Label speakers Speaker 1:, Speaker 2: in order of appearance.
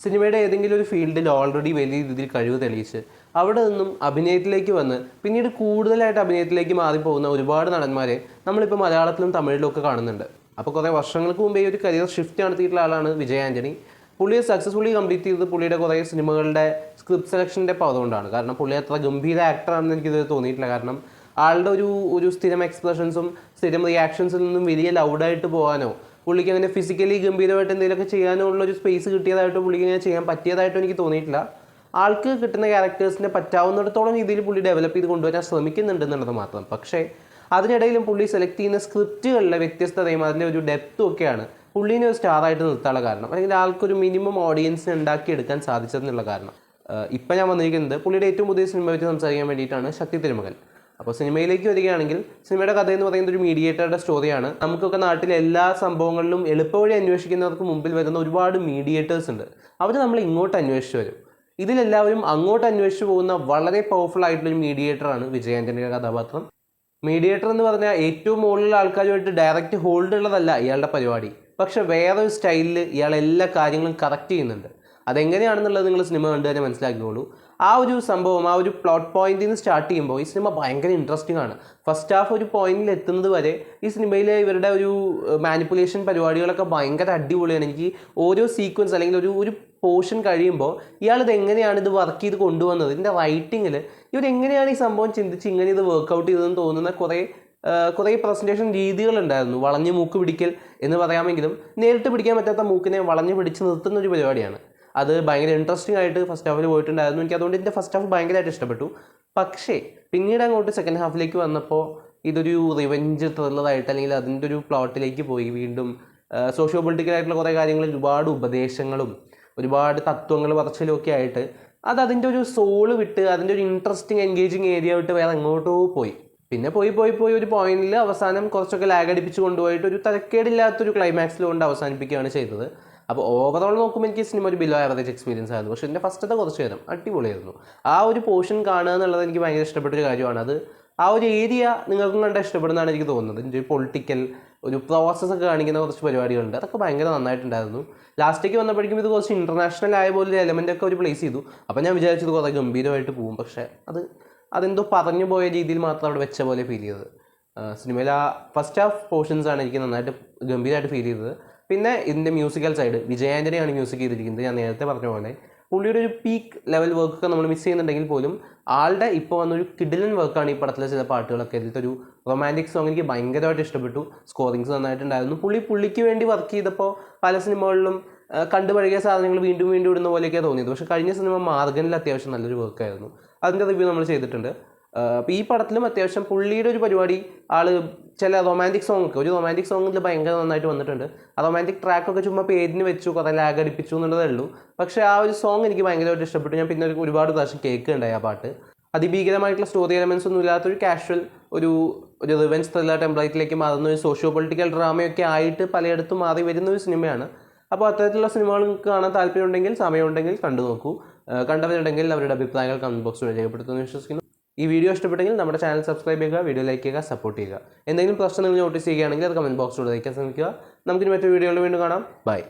Speaker 1: സിനിമയുടെ ഏതെങ്കിലും ഒരു ഫീൽഡിൽ ഓൾറെഡി വലിയ രീതിയിൽ കഴിവ് തെളിയിച്ച് അവിടെ നിന്നും അഭിനയത്തിലേക്ക് വന്ന് പിന്നീട് കൂടുതലായിട്ട് അഭിനയത്തിലേക്ക് മാറിപ്പോകുന്ന ഒരുപാട് നടന്മാരെ നമ്മളിപ്പോൾ മലയാളത്തിലും തമിഴിലും ഒക്കെ കാണുന്നുണ്ട്. അപ്പോൾ കുറേ വർഷങ്ങൾക്ക് മുമ്പേ ഒരു കരിയർ ഷിഫ്റ്റ് നടത്തിയിട്ടുള്ള ആളാണ് വിജയ് ആൻ്റണി. പുള്ളിയെ സക്സസ്ഫുള്ളി കംപ്ലീറ്റ് ചെയ്തത് പുള്ളിയുടെ കുറേ സിനിമകളുടെ സ്ക്രിപ്റ്റ് സെലക്ഷൻ്റെ പവറുകൊണ്ടാണ്. കാരണം പുള്ളി അത്ര ഗംഭീര ആക്ടറാണെന്ന് എനിക്കിത് തോന്നിയിട്ടില്ല. കാരണം ആളുടെ ഒരു സ്ഥിരം എക്സ്പ്രഷൻസും സ്ഥിരം റിയാക്ഷൻസിൽ നിന്നും വലിയ ലൗഡായിട്ട് പോകാനോ പുള്ളിക്ക് അങ്ങനെ ഫിസിക്കലി ഗംഭീരമായിട്ട് എന്തെങ്കിലുമൊക്കെ ചെയ്യാനോ ഉള്ളൊരു സ്പേസ് കിട്ടിയതായിട്ടോ പുള്ളിക്ക് അങ്ങനെ ചെയ്യാൻ പറ്റിയതായിട്ടോ എനിക്ക് തോന്നിയിട്ടില്ല. ആൾക്ക് കിട്ടുന്ന ക്യാരക്ടേഴ്സിനെ പറ്റാവുന്നിടത്തോളം രീതിയിൽ പുള്ളി ഡെവലപ്പ് ചെയ്ത് കൊണ്ടുവരാൻ ശ്രമിക്കുന്നുണ്ട് എന്നുള്ളത് മാത്രം. പക്ഷേ അതിനിടയിലും പുള്ളി സെലക്ട് ചെയ്യുന്ന സ്ക്രിപ്റ്റുകളിലെ വ്യത്യസ്തതയും അതിൻ്റെ ഒരു ഡെപ്തും ഒക്കെയാണ് പുള്ളീനെ ഒരു സ്റ്റാറായിട്ട് നിർത്താനുള്ള കാരണം, അല്ലെങ്കിൽ ആൾക്കൊരു മിനിമം ഓഡിയൻസിനെ ഉണ്ടാക്കിയെടുക്കാൻ സാധിച്ചതെന്നുള്ള കാരണം. ഇപ്പം ഞാൻ വന്നിരിക്കുന്നത് പുള്ളിയുടെ ഏറ്റവും പുതിയ സിനിമ വെച്ച് സംസാരിക്കാൻ വേണ്ടിയിട്ടാണ്, ശക്തി തിരുമകൻ. അപ്പോൾ സിനിമയിലേക്ക് വരികയാണെങ്കിൽ സിനിമയുടെ കഥ എന്ന് പറയുന്നത് ഒരു മീഡിയേറ്ററുടെ സ്റ്റോറിയാണ്. നമുക്കൊക്കെ നാട്ടിലെ എല്ലാ സംഭവങ്ങളിലും എളുപ്പവഴി അന്വേഷിക്കുന്നവർക്ക് മുമ്പിൽ വരുന്ന ഒരുപാട് മീഡിയേറ്റേഴ്സ് ഉണ്ട്. അവർ നമ്മൾ ഇങ്ങോട്ട് അന്വേഷിച്ച് വരും. ഇതിലെല്ലാവരും അങ്ങോട്ട് അന്വേഷിച്ച് പോകുന്ന വളരെ പവർഫുൾ ആയിട്ടുള്ളൊരു മീഡിയേറ്ററാണ് വിജയ് ആൻ്റണിയുടെ കഥാപാത്രം. മീഡിയേറ്റർ എന്ന് പറഞ്ഞാൽ ഏറ്റവും മുകളിലുള്ള ആൾക്കാരുമായിട്ട് ഡയറക്റ്റ് ഹോൾഡ് ഉള്ളതല്ല ഇയാളുടെ പരിപാടി. പക്ഷെ വേറൊരു സ്റ്റൈലിൽ ഇയാൾ എല്ലാ കാര്യങ്ങളും കറക്റ്റ് ചെയ്യുന്നുണ്ട്. അതെങ്ങനെയാണെന്നുള്ളത് നിങ്ങൾ സിനിമ കണ്ടു തന്നെ മനസ്സിലാക്കിക്കോളൂ. ആ ഒരു സംഭവം, ആ ഒരു പ്ലോട്ട് പോയിന്റിൽ നിന്ന് സ്റ്റാർട്ട് ചെയ്യുമ്പോൾ ഈ സിനിമ ഭയങ്കര ഇൻട്രസ്റ്റിംഗ് ആണ്. ഫസ്റ്റ് ഹാഫ് ഒരു പോയിന്റിൽ എത്തുന്നത് വരെ ഈ സിനിമയിലെ ഇവരുടെ ഒരു മാനിപ്പുലേഷൻ പരിപാടികളൊക്കെ ഭയങ്കര അടിപൊളിയാണ്. എനിക്ക് ഓരോ സീക്വൻസ് അല്ലെങ്കിൽ ഒരു പോർഷൻ കഴിയുമ്പോൾ ഇയാളിത് എങ്ങനെയാണ് ഇത് വർക്ക് ചെയ്ത് കൊണ്ടുവന്നത്, ഇതിൻ്റെ റൈറ്റിങ്ങിൽ ഇവരെങ്ങനെയാണ് ഈ സംഭവം ചിന്തിച്ച് ഇങ്ങനെ ഇത് വർക്കൗട്ട് ചെയ്തതെന്ന് തോന്നുന്ന കുറേ പ്രസൻറ്റേഷൻ രീതികളുണ്ടായിരുന്നു. വളഞ്ഞ് മൂക്ക് പിടിക്കൽ എന്ന് പറയാമെങ്കിലും നേരിട്ട് പിടിക്കാൻ പറ്റാത്ത മൂക്കിനെ വളഞ്ഞ് പിടിച്ച് നിർത്തുന്ന ഒരു പരിപാടിയാണ്. അത് ഭയങ്കര ഇൻട്രസ്റ്റിംഗ് ആയിട്ട് ഫസ്റ്റ് ഹാഫിൽ പോയിട്ടുണ്ടായിരുന്നു. എനിക്ക് അതുകൊണ്ട് എൻ്റെ ഫസ്റ്റ് ഹാഫ് ഭയങ്കരമായിട്ട് ഇഷ്ടപ്പെട്ടു. പക്ഷേ പിന്നീട് അങ്ങോട്ട് സെക്കൻഡ് ഹാഫിലേക്ക് വന്നപ്പോൾ ഇതൊരു റിവെഞ്ച് ത്രില്ലറായിട്ട് അല്ലെങ്കിൽ അതിൻ്റെ ഒരു പ്ലോട്ടിലേക്ക് പോയി. വീണ്ടും സോഷ്യോ പൊളിറ്റിക്കലായിട്ടുള്ള കുറേ കാര്യങ്ങളിൽ ഒരുപാട് ഉപദേശങ്ങളും ഒരുപാട് തത്വങ്ങൾ പറച്ചിലും ഒക്കെ ആയിട്ട് അത് അതിൻ്റെ ഒരു സോള് വിട്ട് അതിൻ്റെ ഒരു ഇൻട്രസ്റ്റിംഗ് എൻഗേജിങ് ഏരിയ വിട്ട് വേറെ എങ്ങോട്ടോ പോയി. പിന്നെ പോയി ഒരു പോയിന്റിൽ അവസാനം കുറച്ചൊക്കെ ലാഗ് അടിപ്പിച്ച് കൊണ്ടുപോയിട്ട് ഒരു തരക്കേടില്ലാത്തൊരു ക്ലൈമാക്സിൽ കൊണ്ട് അവസാനിപ്പിക്കുകയാണ് ചെയ്തത്. അപ്പോൾ ഓവറോൾ നോക്കുമ്പോൾ എനിക്ക് സിനിമ ഒരു ബിലോ ആവറേജ് എക്സ്പീരിയൻസ് ആയിരുന്നു. പക്ഷേ എൻ്റെ ഫസ്റ്റത്തെ കുറച്ച് നേരം അടിപൊളിയായിരുന്നു. ആ ഒരു പോർഷൻ കാണുക എന്നുള്ളത് എനിക്ക് ഭയങ്കര ഇഷ്ടപ്പെട്ടൊരു കാര്യമാണ്. അത് ആ ഒരു ഏരിയ നിങ്ങൾക്കും കണ്ടാൽ ഇഷ്ടപ്പെടുന്നതാണ് എനിക്ക് തോന്നുന്നത്. ഇതിൻ്റെ ഒരു പൊളിറ്റിക്കൽ ഒരു പ്രോസസ്സൊക്കെ കാണിക്കുന്ന കുറച്ച് പരിപാടികളുണ്ട്, അതൊക്കെ ഭയങ്കര നന്നായിട്ടുണ്ടായിരുന്നു. ലാസ്റ്റേക്ക് വന്നപ്പോഴേക്കും ഇത് കുറച്ച് ഇൻ്റർനാഷണൽ ആയ പോലെ ഒരു എലമെൻ്റൊക്കെ ഒരു പ്ലേസ് ചെയ്തു. അപ്പോൾ ഞാൻ വിചാരിച്ചത് കുറേ ഗംഭീരമായിട്ട് പോകും. പക്ഷേ അതെന്തോ പറഞ്ഞു പോയ രീതിയിൽ മാത്രം അവിടെ വെച്ച പോലെ ഫീൽ ചെയ്തത്. സിനിമയിൽ ആ ഫസ്റ്റ് ഹാഫ് പോർഷൻസാണ് എനിക്ക് നന്നായിട്ട് ഗംഭീരമായിട്ട് ഫീൽ ചെയ്തത്. പിന്നെ ഇതിൻ്റെ മ്യൂസിക്കൽ സൈഡ് വിജയ് ആൻ്റണിയാണ് മ്യൂസിക് ചെയ്തിരിക്കുന്നത്. ഞാൻ നേരത്തെ പറഞ്ഞ പോലെ പുള്ളിയുടെ ഒരു പീക്ക് ലെവൽ വർക്കൊക്കെ നമ്മൾ മിസ് ചെയ്യുന്നുണ്ടെങ്കിൽ പോലും ആളുടെ ഇപ്പോൾ വന്നൊരു കിഡിലൻ വർക്കാണ് ഈ പടത്തിലെ ചില പാട്ടുകളൊക്കെ. ഇതിലത്തെ ഒരു റൊമാൻറ്റിക് സോങ് എനിക്ക് ഭയങ്കരമായിട്ട് ഇഷ്ടപ്പെട്ടു. സ്കോറിങ്സ് നന്നായിട്ടുണ്ടായിരുന്നു. പുള്ളിക്ക് വേണ്ടി വർക്ക് ചെയ്തപ്പോൾ പല സിനിമകളിലും കണ്ടു പഴകിയ സാധനങ്ങൾ വീണ്ടും ഇടുന്ന പോലെയൊക്കെ തോന്നിയത്. പക്ഷേ കഴിഞ്ഞ സിനിമ മാർഗനിൽ അത്യാവശ്യം നല്ലൊരു വർക്കായിരുന്നു. അതിൻ്റെ റിവ്യൂ നമ്മൾ ചെയ്തിട്ടുണ്ട്. അപ്പോൾ ഈ പടത്തിലും അത്യാവശ്യം പുള്ളിയുടെ ഒരു പരിപാടി ചില റൊമാൻറ്റിക് സോങ്ങിൽ ഭയങ്കര നന്നായിട്ട് വന്നിട്ടുണ്ട്. ആ റൊമാൻറ്റിക് ട്രാക്കൊക്കെ ചുമ്മാ പേരിന് വെച്ചു, കുറേ ലാഗ് അടിപ്പിച്ചു എന്നുള്ളതേ ഉള്ളൂ. പക്ഷേ ആ ഒരു സോങ് എനിക്ക് ഭയങ്കരമായിട്ട് ഇഷ്ടപ്പെട്ടു. ഞാൻ പിന്നെ ഒരുപാട് പ്രാവശ്യം കേൾക്കുന്നുണ്ടായി ആ പാട്ട്. അതിഭീകരമായിട്ടുള്ള സ്റ്റോറി എലമെൻസ് ഒന്നും ഇല്ലാത്തൊരു കാഷ്വൽ ഒരു റിവെഞ്ച് ത്രില്ലർ ടെംപ്ലേറ്റിലേക്ക് മാറുന്ന ഒരു സോഷ്യോ പൊളിറ്റിക്കൽ ഡ്രാമയൊക്കെ ആയിട്ട് പലയിടത്തും മാറി വരുന്ന ഒരു സിനിമയാണ്. അപ്പോൾ അത്തരത്തിലുള്ള സിനിമകൾ കാണാൻ താല്പര്യമുണ്ടെങ്കിൽ സമയമുണ്ടെങ്കിൽ കണ്ടു നോക്കൂ. കണ്ടവരുണ്ടെങ്കിൽ അവരുടെ അഭിപ്രായങ്ങൾ കമൻറ്റ് ബോക്സിൽ രേഖപ്പെടുത്തുമെന്ന് വിശ്വസിക്കുന്നു. ഈ വീഡിയോ ഇഷ്ടപ്പെട്ടെങ്കിൽ നമ്മുടെ ചാനൽ സബ്സ്ക്രൈബ് ചെയ്യുക, വീഡിയോ ലൈക്ക് ചെയ്യുക, സപ്പോർട്ട് ചെയ്യുക. എന്തെങ്കിലും പ്രശ്നം നിങ്ങൾ നോട്ടീസ് ചെയ്യുകയാണെങ്കിൽ അത് കമൻറ്റ് ബോക്സിലൂടെ അറിയിക്കാൻ ശ്രമിക്കുക. നമുക്കിനി മറ്റൊരു വീഡിയോയിൽ വീണ്ടും കാണാം. ബൈ.